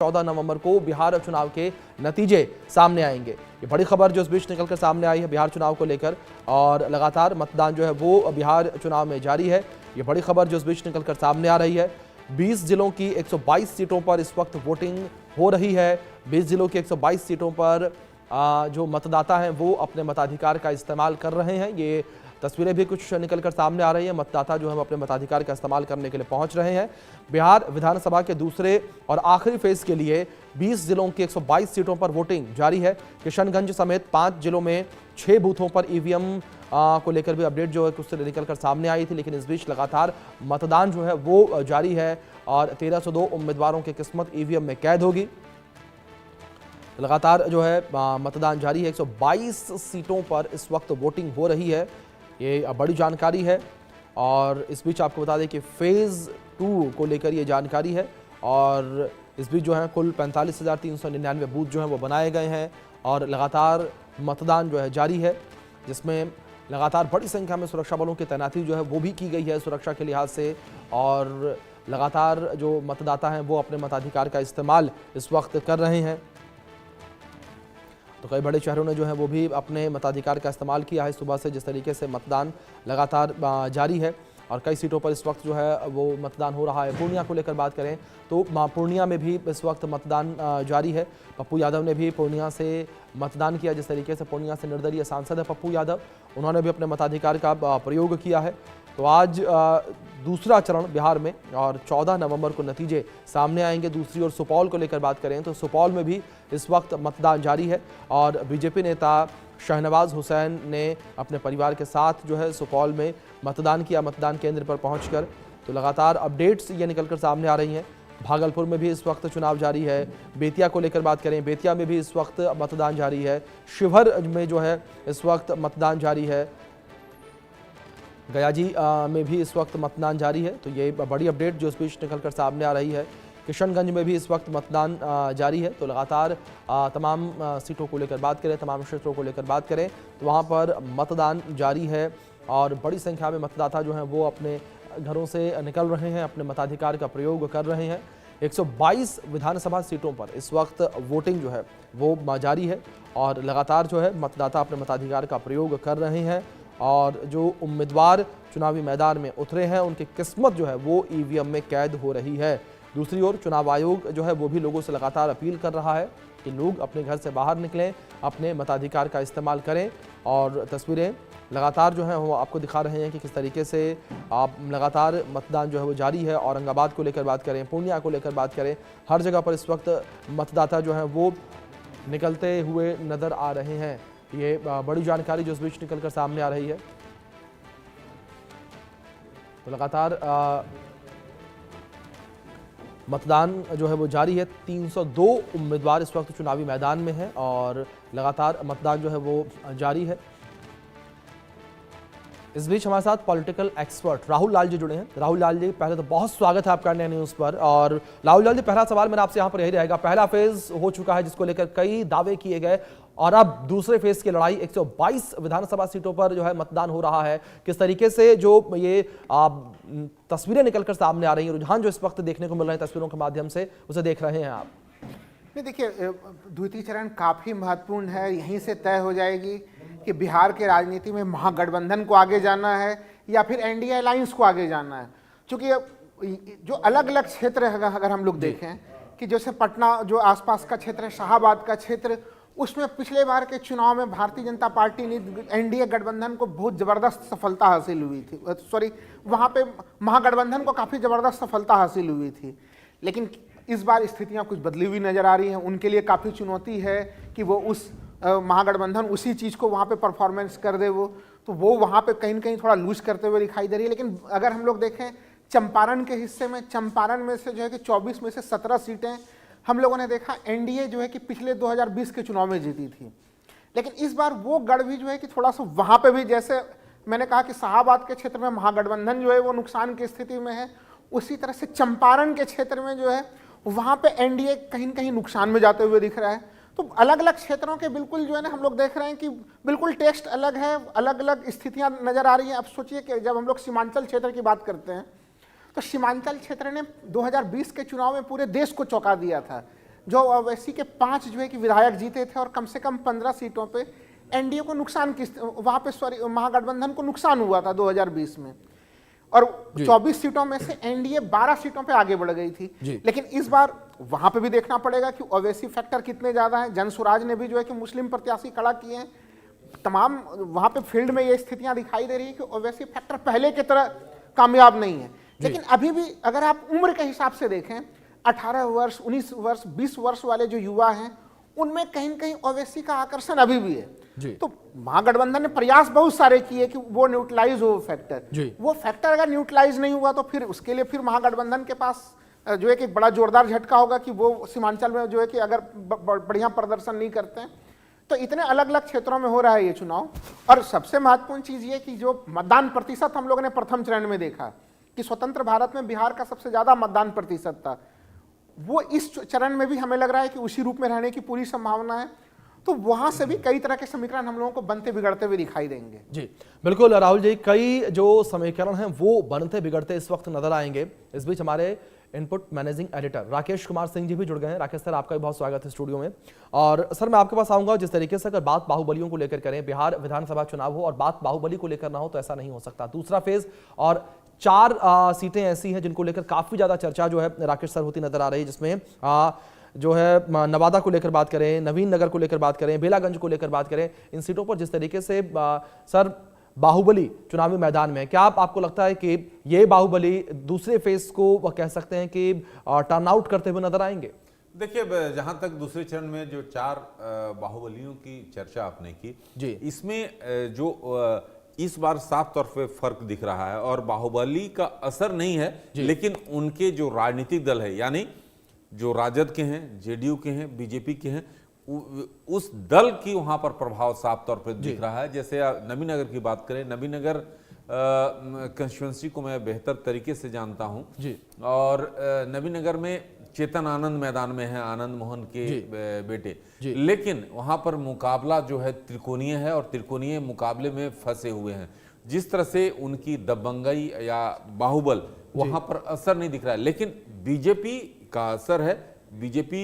14 नवंबर को बिहार चुनाव के नतीजे सामने आएंगे। ये बड़ी खबर जो इस बीच निकलकर सामने आई है बिहार चुनाव को लेकर, और लगातार मतदान जो है वो बिहार चुनाव में जारी है। ये बड़ी खबर जो इस बीच निकलकर सामने आ रही है। 20 जिलों की 122 सीटों पर इस वक्त वोटिंग हो रही है। 20 जिलों की 122 सीटों पर जो मतदाता हैं वो अपने मताधिकार का इस्तेमाल कर रहे हैं। ये तस्वीरें भी कुछ निकलकर सामने आ रही हैं। मतदाता जो है अपने मताधिकार का इस्तेमाल करने के लिए पहुंच रहे हैं। बिहार विधानसभा के दूसरे और आखिरी फेज के लिए 20 जिलों की 122 सीटों पर वोटिंग जारी है। किशनगंज समेत 5 जिलों में 6 बूथों पर ईवीएम को लेकर भी अपडेट जो है कुछ निकलकर सामने आई थी, लेकिन इस बीच लगातार मतदान जो है वो जारी है और 1302 उम्मीदवारों की किस्मत ईवीएम में कैद होगी। लगातार जो है मतदान जारी है। 122 सीटों पर इस वक्त वोटिंग हो रही है। ये बड़ी जानकारी है और इस बीच आपको बता दें कि फेज़ 2 को लेकर ये जानकारी है। और इस बीच जो है कुल 45,399 बूथ जो हैं वो बनाए गए हैं और लगातार मतदान जो है जारी है, जिसमें लगातार बड़ी संख्या में सुरक्षा बलों की तैनाती जो है वो भी की गई है सुरक्षा के लिहाज से। और लगातार जो मतदाता हैं वो अपने मताधिकार का इस्तेमाल इस वक्त कर रहे हैं। तो कई बड़े शहरों ने जो है वो भी अपने मताधिकार का इस्तेमाल किया है सुबह से। जिस तरीके से मतदान लगातार जारी है और कई सीटों पर इस वक्त जो है वो मतदान हो रहा है। पूर्णिया को लेकर बात करें तो पूर्णिया में भी इस वक्त मतदान जारी है। पप्पू यादव ने भी पूर्णिया से मतदान किया। जिस तरीके से पूर्णिया से निर्दलीय सांसद है पप्पू यादव, उन्होंने भी अपने मताधिकार का प्रयोग किया है। तो आज दूसरा चरण बिहार में और 14 नवंबर को नतीजे सामने आएंगे। दूसरी ओर सुपौल को लेकर बात करें तो सुपौल में भी इस वक्त मतदान जारी है और बीजेपी नेता शहनवाज हुसैन ने अपने परिवार के साथ जो है सुपौल में मतदान किया, मतदान केंद्र पर पहुंचकर। तो लगातार अपडेट्स ये निकलकर सामने आ रही हैं। भागलपुर में भी इस वक्त चुनाव जारी है। बेतिया को लेकर बात करें, बेतिया में भी इस वक्त मतदान जारी है। शिवहर में जो है इस वक्त मतदान जारी है। गयाजी में भी इस वक्त मतदान जारी है। तो ये बड़ी अपडेट जो इस बीच निकलकर सामने आ रही है। किशनगंज में भी इस वक्त मतदान जारी है। तो लगातार तमाम सीटों को लेकर बात करें, तमाम क्षेत्रों को लेकर बात करें तो वहाँ पर मतदान जारी है और बड़ी संख्या में मतदाता जो हैं वो अपने घरों से निकल रहे हैं, अपने मताधिकार का प्रयोग कर रहे हैं। 122 विधानसभा सीटों पर इस वक्त वोटिंग जो है वो जारी है और लगातार जो है मतदाता अपने मताधिकार का प्रयोग कर रहे हैं। और जो उम्मीदवार चुनावी मैदान में उतरे हैं उनकी किस्मत जो है वो ईवीएम में कैद हो रही है। दूसरी ओर चुनाव आयोग जो है वो भी लोगों से लगातार अपील कर रहा है कि लोग अपने घर से बाहर निकलें, अपने मताधिकार का इस्तेमाल करें। और तस्वीरें लगातार जो हैं वो आपको दिखा रहे हैं कि किस तरीके से आप लगातार मतदान जो है वो जारी है। औरंगाबाद को लेकर बात करें, पूर्णिया को लेकर बात करें, हर जगह पर इस वक्त मतदाता जो हैं वो निकलते हुए नज़र आ रहे हैं। ये बड़ी जानकारी जो इस बीच निकलकर सामने आ रही है। तो लगातार मतदान जो है वो जारी है। 302 उम्मीदवार इस वक्त चुनावी मैदान में हैं और लगातार मतदान जो है वो जारी है। इस बीच हमारे साथ पॉलिटिकल एक्सपर्ट राहुल लाल जी जुड़े हैं। राहुल लाल जी, पहले तो बहुत स्वागत है आपका नए न्यूज़ पर। और राहुल लाल जी, पहला सवाल मेरा आपसे यहाँ पर यही रहेगा, पहला फेज हो चुका है जिसको लेकर कई दावे किए गए और अब दूसरे फेज की लड़ाई 122 विधानसभा सीटों पर जो है मतदान हो रहा है। किस तरीके से जो ये तस्वीरें निकलकर सामने आ रही हैं, रुझान जो इस वक्त देखने को मिल रहे हैं तस्वीरों के माध्यम से, उसे देख रहे हैं आप? नहीं, देखिए, द्वितीय चरण काफ़ी महत्वपूर्ण है। यहीं से तय हो जाएगी कि बिहार के राजनीति में महागठबंधन को आगे जाना है या फिर एनडीए अलायंस को आगे जाना है। क्योंकि जो अलग अलग क्षेत्र है, अगर हम लोग देखें कि जैसे पटना जो आसपास का क्षेत्र है, शाहाबाद का क्षेत्र, उसमें पिछले बार के चुनाव में भारतीय जनता पार्टी ने एनडीए गठबंधन को बहुत ज़बरदस्त सफलता हासिल हुई थी। वहाँ पे महागठबंधन को काफ़ी ज़बरदस्त सफलता हासिल हुई थी। लेकिन इस बार स्थितियाँ कुछ बदली हुई नज़र आ रही हैं। उनके लिए काफ़ी चुनौती है कि वो उस महागठबंधन उसी चीज़ को वहाँ पे परफॉर्मेंस कर दे। वो वहाँ पे कहीं न कहीं थोड़ा लूज करते हुए दिखाई दे रही है। लेकिन अगर हम लोग देखें चंपारण के हिस्से में, चंपारण में से जो है कि 24 में से 17 सीटें हम लोगों ने देखा एनडीए जो है कि पिछले 2020 के चुनाव में जीती थी। लेकिन इस बार वो गढ़ भी जो है कि थोड़ा सा वहाँ पे भी, जैसे मैंने कहा कि शाहाबाद के क्षेत्र में महागठबंधन जो है वो नुकसान की स्थिति में है, उसी तरह से चंपारण के क्षेत्र में जो है वहाँ पे एनडीए कहीं न कहीं नुकसान में जाते हुए दिख रहा है। तो अलग अलग क्षेत्रों के बिल्कुल जो है ना हम लोग देख रहे हैं कि बिल्कुल टेस्ट अलग है, अलग अलग स्थितियाँ नज़र आ रही हैं। अब सोचिए कि जब हम लोग सीमांचल क्षेत्र की बात करते हैं तो सीमांचल क्षेत्र ने 2020 के चुनाव में पूरे देश को चौंका दिया था। जो ओवैसी के 5 जो है कि विधायक जीते थे और कम से कम 15 सीटों पे एनडीए को नुकसान वहां पे सॉरी महागठबंधन को नुकसान हुआ था 2020 में, और 24 सीटों में से एनडीए 12 सीटों पे आगे बढ़ गई थी। लेकिन इस बार वहां पे भी देखना पड़ेगा कि ओवैसी फैक्टर कितने ज्यादा है। जनसुराज ने भी जो है कि मुस्लिम प्रत्याशी खड़ा किए हैं। तमाम वहां पे फील्ड में ये स्थितियां दिखाई दे रही है कि ओवैसी फैक्टर पहले की तरह कामयाब नहीं है। लेकिन अभी भी अगर आप उम्र के हिसाब से देखें, 18 वर्ष, 19 वर्ष, 20 वर्ष वाले जो युवा हैं, उनमें कहीं न कहीं ओवैसी का आकर्षण अभी भी है। तो महागठबंधन ने प्रयास बहुत सारे किए कि वो न्यूट्रलाइज हो फैक्टर। वो फैक्टर अगर न्यूट्रलाइज नहीं हुआ तो फिर उसके लिए फिर महागठबंधन के पास जो है कि बड़ा जोरदार झटका होगा कि वो सीमांचल में जो है कि अगर बढ़िया प्रदर्शन नहीं करते हैं। तो इतने अलग अलग क्षेत्रों में हो रहा है ये चुनाव। और सबसे महत्वपूर्ण चीज ये कि जो मतदान प्रतिशत हम लोगों ने प्रथम चरण में देखा कि स्वतंत्र भारत में बिहार का सबसे ज्यादा मतदान प्रतिशत था, वो इस चरण में भी हमें लग रहा है कि उसी रूप में रहने की पूरी संभावना है। तो वहां से भी कई तरह के समीकरण हम लोगों को बनते बिगड़ते हुए दिखाई देंगे। जी बिल्कुल राहुल जी, कई जो समीकरण हैं वो बनते बिगड़ते इस वक्त नजर आएंगे। इस बीच हमारे input managing editor Rakesh Kumar Singh ji भी जुड़ गए हैं। राकेश सर, आपका भी बहुत स्वागत है स्टूडियो में। और सर, मैं आपके पास आऊंगा। जिस तरीके से अगर बात बाहुबलियों को लेकर करें, बिहार विधानसभा चुनाव हो और बात बाहुबली को लेकर ना हो तो ऐसा नहीं हो सकता। दूसरा फेज और 4 सीटें ऐसी हैं जिनको लेकर काफी ज्यादा चर्चा जो है राकेश सर होती नजर आ रही है, जिसमें जो है नवादा को लेकर बात करें, नवीन नगर को लेकर बात करें, बेलागंज को लेकर बात करें, इन सीटों पर जिस तरीके से सर बाहुबली चुनावी मैदान में, क्या आपको लगता है कि ये बाहुबली दूसरे फेज को वह कह सकते हैं कि टर्नआउट करते हुए नजर आएंगे? देखिए, जहां तक दूसरे चरण में जो 4 बाहुबलियों की चर्चा आपने की जी, इसमें जो इस बार साफ तौर पे फर्क दिख रहा है और बाहुबली का असर नहीं है, लेकिन उनके जो राजनीतिक दल है, यानी जो राजद के हैं, जेडीयू के हैं, बीजेपी के हैं, उस दल की वहां पर प्रभाव साफ तौर पर दिख रहा है। जैसे नबी नगर की बात करें, नबी नगर कंस्टिट्यूंसी को मैं बेहतर तरीके से जानता हूं जी, और नबी नगर में चेतन आनंद मैदान में है, आनंद मोहन के बेटे, लेकिन वहां पर मुकाबला जो है त्रिकोणीय है और त्रिकोणीय मुकाबले में फंसे हुए हैं। जिस तरह से उनकी दबंगई या बाहुबल वहां पर असर नहीं दिख रहा है, लेकिन बीजेपी का असर है। बीजेपी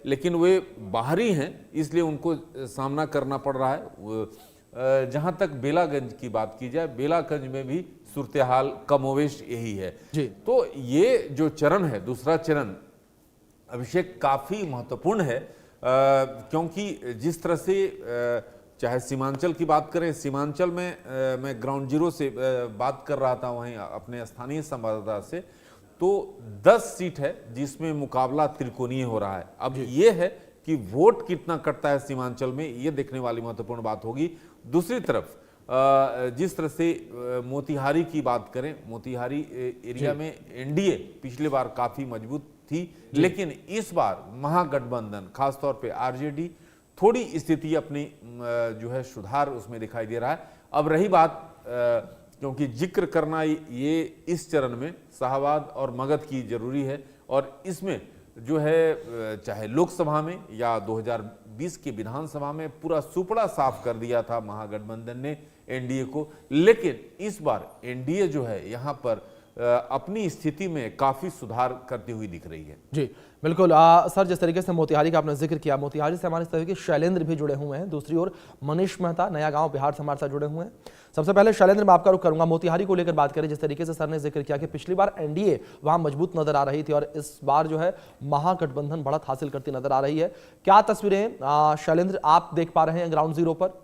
लेकिन वे बाहरी हैं, इसलिए उनको सामना करना पड़ रहा है। जहां तक बेलागंज की बात की जाए, बेलागंज में भी सूरत हाल कमोवेश यही है जी। तो ये जो चरण है, दूसरा चरण, अभिषेक, काफी महत्वपूर्ण है, क्योंकि जिस तरह से चाहे सीमांचल की बात करें, सीमांचल में मैं ग्राउंड जीरो से बात कर रहा था वहीं अपने स्थानीय संवाददाता से, तो 10 सीट है जिसमें मुकाबला त्रिकोणीय हो रहा है। अब ये है कि वोट कितना कटता है सीमांचल में, ये देखने वाली महत्वपूर्ण बात होगी। दूसरी तरफ जिस तरह से मोतिहारी की बात करें, मोतिहारी एरिया में एनडीए पिछली बार काफी मजबूत थी, लेकिन इस बार महागठबंधन, खासतौर पे आरजेडी, थोड़ी स्थिति अपनी जो है सुधार उसमें दिखाई दे रहा है। अब रही बात, क्योंकि जिक्र करना ये इस चरण में शाहबाद और मगध की जरूरी है, और इसमें जो है चाहे लोकसभा में या 2020 की विधानसभा में पूरा सुपड़ा साफ कर दिया था महागठबंधन ने एनडीए को, लेकिन इस बार एनडीए जो है यहाँ पर अपनी स्थिति में काफी सुधार करती हुई दिख रही है। जी बिल्कुल। सर, जिस तरीके से मोतिहारी का आपने जिक्र किया, मोतिहारी से हमारे तरह के शैलेंद्र भी जुड़े हुए हैं, दूसरी ओर मनीष मेहता नया गांव बिहार से हमारे साथ जुड़े हुए हैं। सबसे पहले शैलेंद्र, मैं आपका रुख करूंगा। मोतिहारी को लेकर बात करें, जिस तरीके से सर ने जिक्र किया कि पिछली बार एनडीए वहां मजबूत नजर आ रही थी और इस बार जो है महागठबंधन बढ़त हासिल करती नजर आ रही है, क्या तस्वीरें शैलेंद्र आप देख पा रहे हैं ग्राउंड जीरो पर?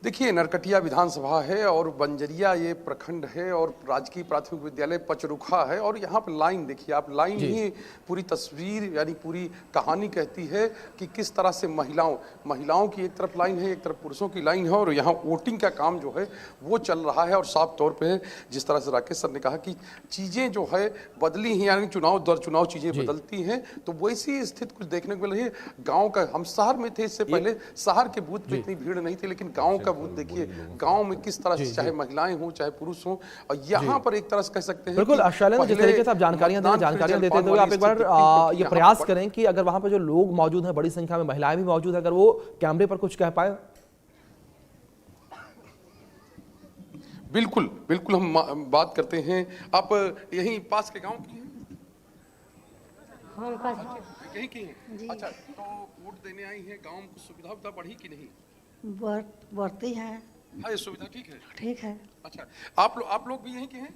देखिए, नरकटिया विधानसभा है और बंजरिया ये प्रखंड है और राजकीय प्राथमिक विद्यालय पचरुखा है, और यहाँ पर लाइन देखिए आप, लाइन ही पूरी तस्वीर यानी पूरी कहानी कहती है कि किस तरह से महिलाओं की एक तरफ लाइन है, एक तरफ पुरुषों की लाइन है, और यहाँ वोटिंग का काम जो है वो चल रहा है। और साफ तौर पे जिस तरह से राकेश सर ने कहा कि चीज़ें जो है बदली हैं, यानी चुनाव दर चुनाव चीज़ें बदलती हैं, तो वैसी स्थिति कुछ देखने को मिल रही है। गाँव का, हम शहर में थे इससे पहले, शहर के बूथ में इतनी भीड़ नहीं थी, लेकिन गाँव का बूथ देखिए, गांव में किस तरह से चाहे महिलाएं हों चाहे पुरुष हों, और यहाँ पर एक तरह से कह सकते हैं बिल्कुल। शैलेंद्र, जिस तरीके से आप जानकारियां देते हुए आप एक बार ये प्रयास करें कि अगर वहां पर जो लोग मौजूद हैं, बड़ी संख्या में महिलाएं भी मौजूद है, अगर वो कैमरे पर कुछ कह पाए। बिल्कुल बिल्कुल, हम बात करते हैं। आप यहीं पास के गांव की हैं? यहीं की हैं? अच्छा, तो वोट देने आई हैं, गांव में सुविधा बढ़ी कि नहीं? बढ़ती है। है सुविधा ठीक है? ठीक है। अच्छा, आप लोग भी यहीं के हैं?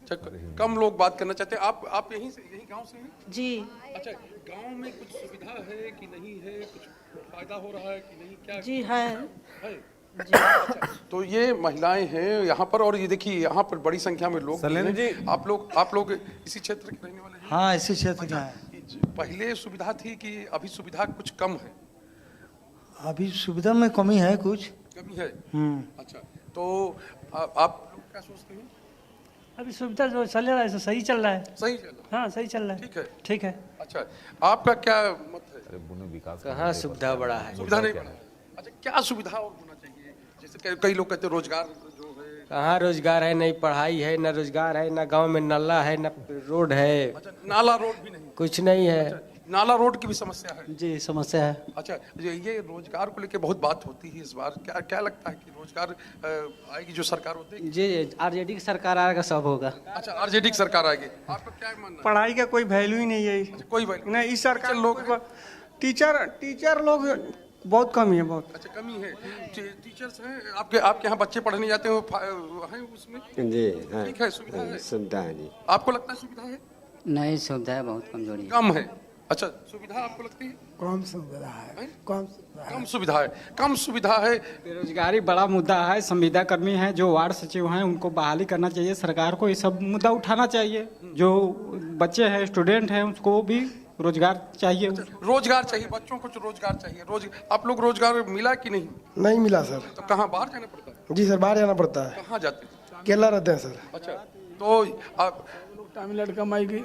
अच्छा, कम लोग बात करना चाहते हैं। आप यहीं गांव से हैं? जी। अच्छा, गांव में कुछ सुविधा है कि नहीं है, कुछ फायदा हो रहा है कि नहीं, क्या? जी है। जी। अच्छा, तो ये महिलाएं हैं यहाँ पर, और ये देखिए यहाँ पर बड़ी संख्या में लोग सलेम जी, आप लोग इसी क्षेत्र के रहने वाले हैं? हाँ, इसी क्षेत्र का है। पहले सुविधा थी कि अभी सुविधा कुछ कम है? अभी सुविधा में कमी है, कुछ कमी है। अच्छा, तो आप लोग क्या सोचते हैं? अभी सुविधा जो चल रहा है सही चल रहा है। सही चल रहा हाँ, सही चल रहा है। ठीक है, ठीक है। अच्छा, आपका क्या मत है? विकास कहाँ सुविधा बढ़ा है? सुविधा नहीं बढ़ा है। अच्छा, क्या सुविधा और होना चाहिए? जैसे कई लोग कहते हैं रोजगार जो है। कहाँ रोजगार है? नहीं पढ़ाई है, न रोजगार है, न गांव में नाला है, न रोड है। अच्छा, नाला रोड भी नहीं? कुछ नहीं है। नाला रोड की भी समस्या है? जी समस्या है। अच्छा, ये रोजगार को लेकर बहुत बात होती है इस बार, क्या लगता है कि रोजगार आएगी जो सरकार होती है? जी, आरजेडी की सरकार आएगा, सब होगा। अच्छा, आरजेडी की सरकार आएगी, आपका क्या मानना है? पढ़ाई का कोई वैल्यू ही नहीं है। अच्छा, कोई वैल्यू नहीं, इस सरकार लोग टीचर लोग बहुत कम है, बहुत। अच्छा, कमी है। टीचर्स हैं आपके यहाँ बच्चे पढ़ने जाते हैं, हैं उसमें? जी हाँ, ठीक है, सुविधा है? सुविधा है जी। आपको लगता है सुविधा है? नहीं, सुविधा है बहुत कमजोरी। कम है। अच्छा, सुविधा आपको लगती है? कम सुविधा है। कम सुविधा है। कम सुविधा है। बेरोजगारी बड़ा मुद्दा है। संविदा कर्मी हैं जो वार्ड सचिव हैं, उनको बहाली करना चाहिए। सरकार को ये सब मुद्दा उठाना चाहिए। जो बच्चे हैं, स्टूडेंट हैं, उसको भी रोजगार चाहिए। रोजगार चाहिए, बच्चों को रोजगार चाहिए। आप लोग रोजगार मिला कि नहीं? नहीं मिला सर। तो कहाँ बाहर जाना पड़ता है? जी सर, बाहर जाना पड़ता है। कहाँ जाते हैं? केरला रहते हैं सर। अच्छा, तो आप तमिलनाडु कमाएगी,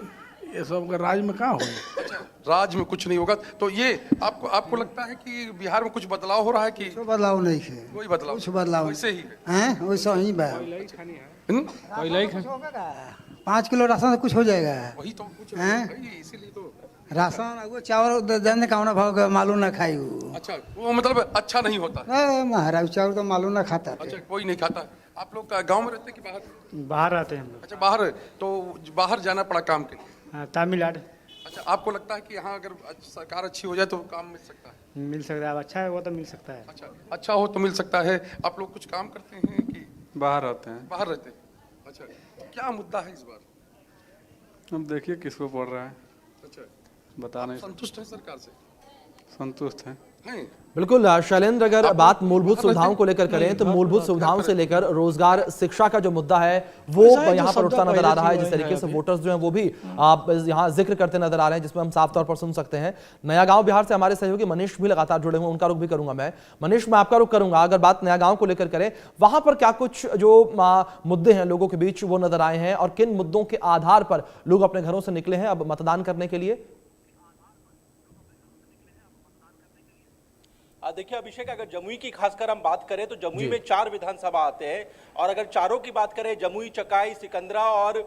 ये सब का राज्य में कहाँ होगा? अच्छा, राज्य में कुछ नहीं होगा। तो ये आपको लगता है कि बिहार में कुछ बदलाव हो रहा है कि? बदलाव नहीं है, कोई बदलाव? कुछ बदलाव वैसे ही है, वैसा ही बा। 5 किलो राशन से कुछ हो जाएगा? वही तो कुछ इसीलिए तो राशन वो चावल जाने का भाव का मालूम ना खाई। अच्छा, वो मतलब अच्छा नहीं होता? महाराज चावल तो मालूम ना खाता। अच्छा, कोई नहीं खाता। आप लोग गांव में रहते हैं कि बाहर? बाहर आते हैं हम लोग। अच्छा, बाहर। तो बाहर जाना पड़ा काम के लिए? हाँ, तमिलनाडु। अच्छा, आपको लगता है कि यहाँ अगर सरकार अच्छी हो जाए तो काम मिल सकता है? मिल सकता है, अच्छा है वो तो मिल सकता है। अच्छा हो तो मिल सकता है। आप लोग कुछ काम करते हैं कि बाहर आते हैं? बाहर रहते हैं। अच्छा, क्या मुद्दा है इस बार? अब देखिए किसको पड़ रहा है। अच्छा, बता नहीं। संतुष्ट है सरकार से? संतुष्ट हैं। बिल्कुल शैलेंद्र, अगर बात मूलभूत सुविधाओं को लेकर करें तो मूलभूत सुविधाओं से लेकर रोजगार, शिक्षा का जो मुद्दा है वो यहाँ पर उठता नजर आ रहा है। जिस तरीके से वोटर्स जो हैं वो भी यहाँ जिक्र करते नजर आ रहे हैं, जिसमें हम साफ तौर पर सुन सकते हैं। नया गांव बिहार से हमारे सहयोगी मनीष भी लगातार जुड़े हुए, उनका रुख भी करूंगा मैं। मनीष, मैं आपका रुख करूंगा। अगर बात नया गांव को लेकर करें, वहां पर क्या कुछ जो मुद्दे हैं लोगों के बीच वो नजर आए हैं, और किन मुद्दों के आधार पर लोग अपने घरों से निकले हैं अब मतदान करने के लिए? देखिए अभिषेक, अगर जमुई की खासकर हम बात करें तो जमुई में 4 विधानसभा आते हैं, और अगर चारों की बात करें, जमुई, चकाई, सिकंदरा और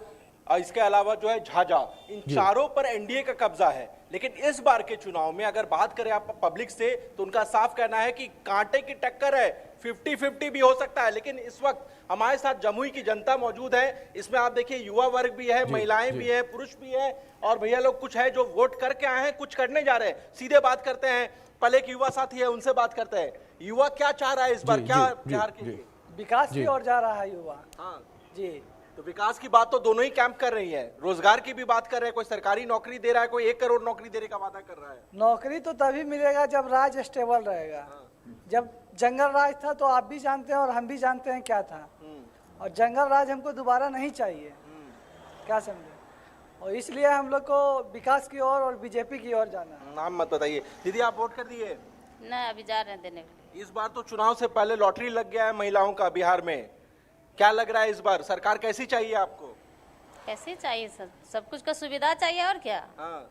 इसके अलावा जो है झाझा, इन चारों पर एनडीए का कब्जा है। लेकिन इस बार के चुनाव में अगर बात करें आप पब्लिक से, तो उनका साफ कहना है कि कांटे की टक्कर है, 50-50 भी हो सकता है। लेकिन इस वक्त हमारे साथ जमुई की जनता मौजूद है। इसमें आप देखिए युवा वर्ग भी है, महिलाएं भी है, पुरुष भी है, और भैया लोग कुछ है जो वोट करके आए हैं, कुछ करने जा रहे हैं। सीधे बात करते हैं, पहले एक युवा साथी है, उनसे बात करते हैं। युवा क्या चाह रहा है इस बार, क्या बिहार के लिए? विकास की ओर जा रहा है युवा। हाँ जी, तो विकास की बात तो दोनों ही कैंप कर रही है। रोजगार की भी बात कर रहे हैं, कोई सरकारी नौकरी दे रहा है, कोई 1 करोड़ नौकरी देने का वादा कर रहा है। नौकरी तो तभी मिलेगा जब राज स्टेबल रहेगा। जब जंगल राज था तो आप भी जानते हैं और हम भी जानते हैं क्या था, और जंगल राज हमको दोबारा नहीं चाहिए, क्या समझे? और इसलिए हम लोग को विकास की ओर और बीजेपी की ओर जाना है। नाम मत बताइए। दीदी, आप वोट कर दिए? नहीं, अभी जा रहे हैं देने। इस बार तो चुनाव से पहले लॉटरी लग गया है महिलाओं का बिहार में। क्या लग रहा है इस बार सरकार कैसी चाहिए आपको? कैसे चाहिए? सब कुछ का सुविधा चाहिए, और क्या। हाँ,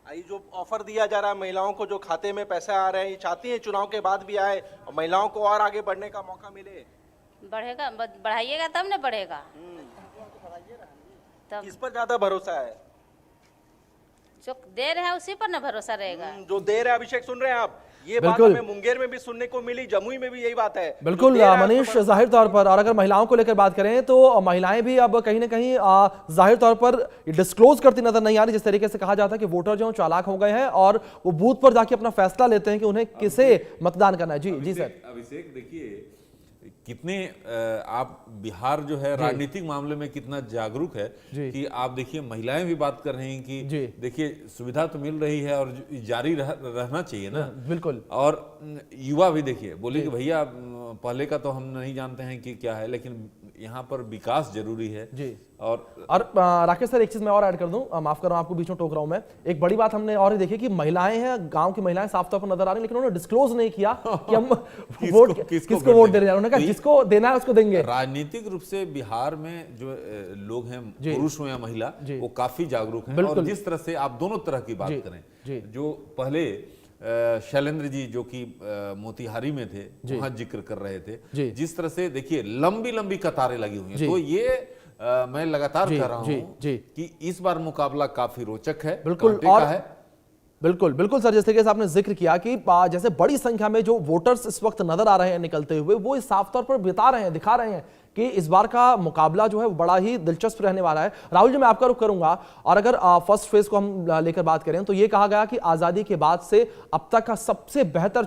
ये जो ऑफर दिया जा रहा है महिलाओं को, जो खाते में पैसे आ रहे हैं, ये चाहती है चुनाव के बाद भी आए और महिलाओं को और आगे बढ़ने का मौका मिले। बढ़ेगा, बढ़ाइएगा तब न बढ़ेगा। तब किस पर ज्यादा भरोसा है? जो दे रहे हैं उसी पर न भरोसा रहेगा। जो दे रहे हैं, अभिषेक सुन रहे हैं आप, ये बात हमें मुंगेर में भी सुनने को मिली, जमुई में भी यही बात है। बिल्कुल मनीष, जाहिर तौर पर, और अगर महिलाओं को लेकर बात करें तो महिलाएं भी अब कहीं ना कहीं जाहिर तौर पर डिस्क्लोज करती नजर नहीं आ रही। जिस तरीके से कहा जाता है कि वोटर जो चालाक हो गए हैं और वो बूथ पर जाके अपना फैसला लेते हैं कि उन्हें किसे मतदान करना है। जी सर। अभिषेक, देखिए कितने आप बिहार जो है राजनीतिक मामले में कितना जागरूक है कि आप देखिए महिलाएं भी बात कर रही हैं कि देखिए सुविधा तो मिल रही है और जारी रहना चाहिए ना। बिल्कुल। और युवा भी देखिए बोले कि भैया पहले का तो हम नहीं जानते हैं कि क्या है, लेकिन यहाँ पर विकास जरूरी है जी। और राकेश सर, एक चीज मैं और ऐड कर दूं, माफ करो आपको बीच में टोक रहा हूं मैं। एक बड़ी बात हमने और देखी कि महिलाएं हैं, गांव की महिलाएं साफ तौर पर नजर आ रही, लेकिन उन्होंने डिस्क्लोज नहीं किया कि हम किसको वोट दे रहे हैं। उन्होंने कहा जिसको देना है उसको देंगे। राजनीतिक रूप से बिहार में जो लोग हैं, पुरुष हो या महिला, वो काफी जागरूक हैं। और जिस तरह से आप दोनों तरह की बात करें, जो पहले शैलेंद्र जी जो कि मोतिहारी में थे वहां जिक्र कर रहे थे, जिस तरह से देखिए लंबी लंबी कतारें लगी हुई हैं, तो ये मैं लगातार कह रहा हूं कि इस बार मुकाबला काफी रोचक है। बिल्कुल। और बिल्कुल सर, जैसे कि आपने जिक्र किया कि जैसे बड़ी संख्या में जो वोटर्स इस वक्त नजर आ रहे हैं निकलते हुए, वो इस साफ तौर पर बता रहे हैं, दिखा रहे हैं कि इस बार का मुकाबला जो है वो बड़ा ही दिलचस्प रहने वाला है। राहुल जी, मैं आपका रुख करूंगा, और अगर फर्स्ट फेज को हम लेकर बात करें तो ये कहा गया कि आजादी के बाद से अब तक का सबसे बेहतर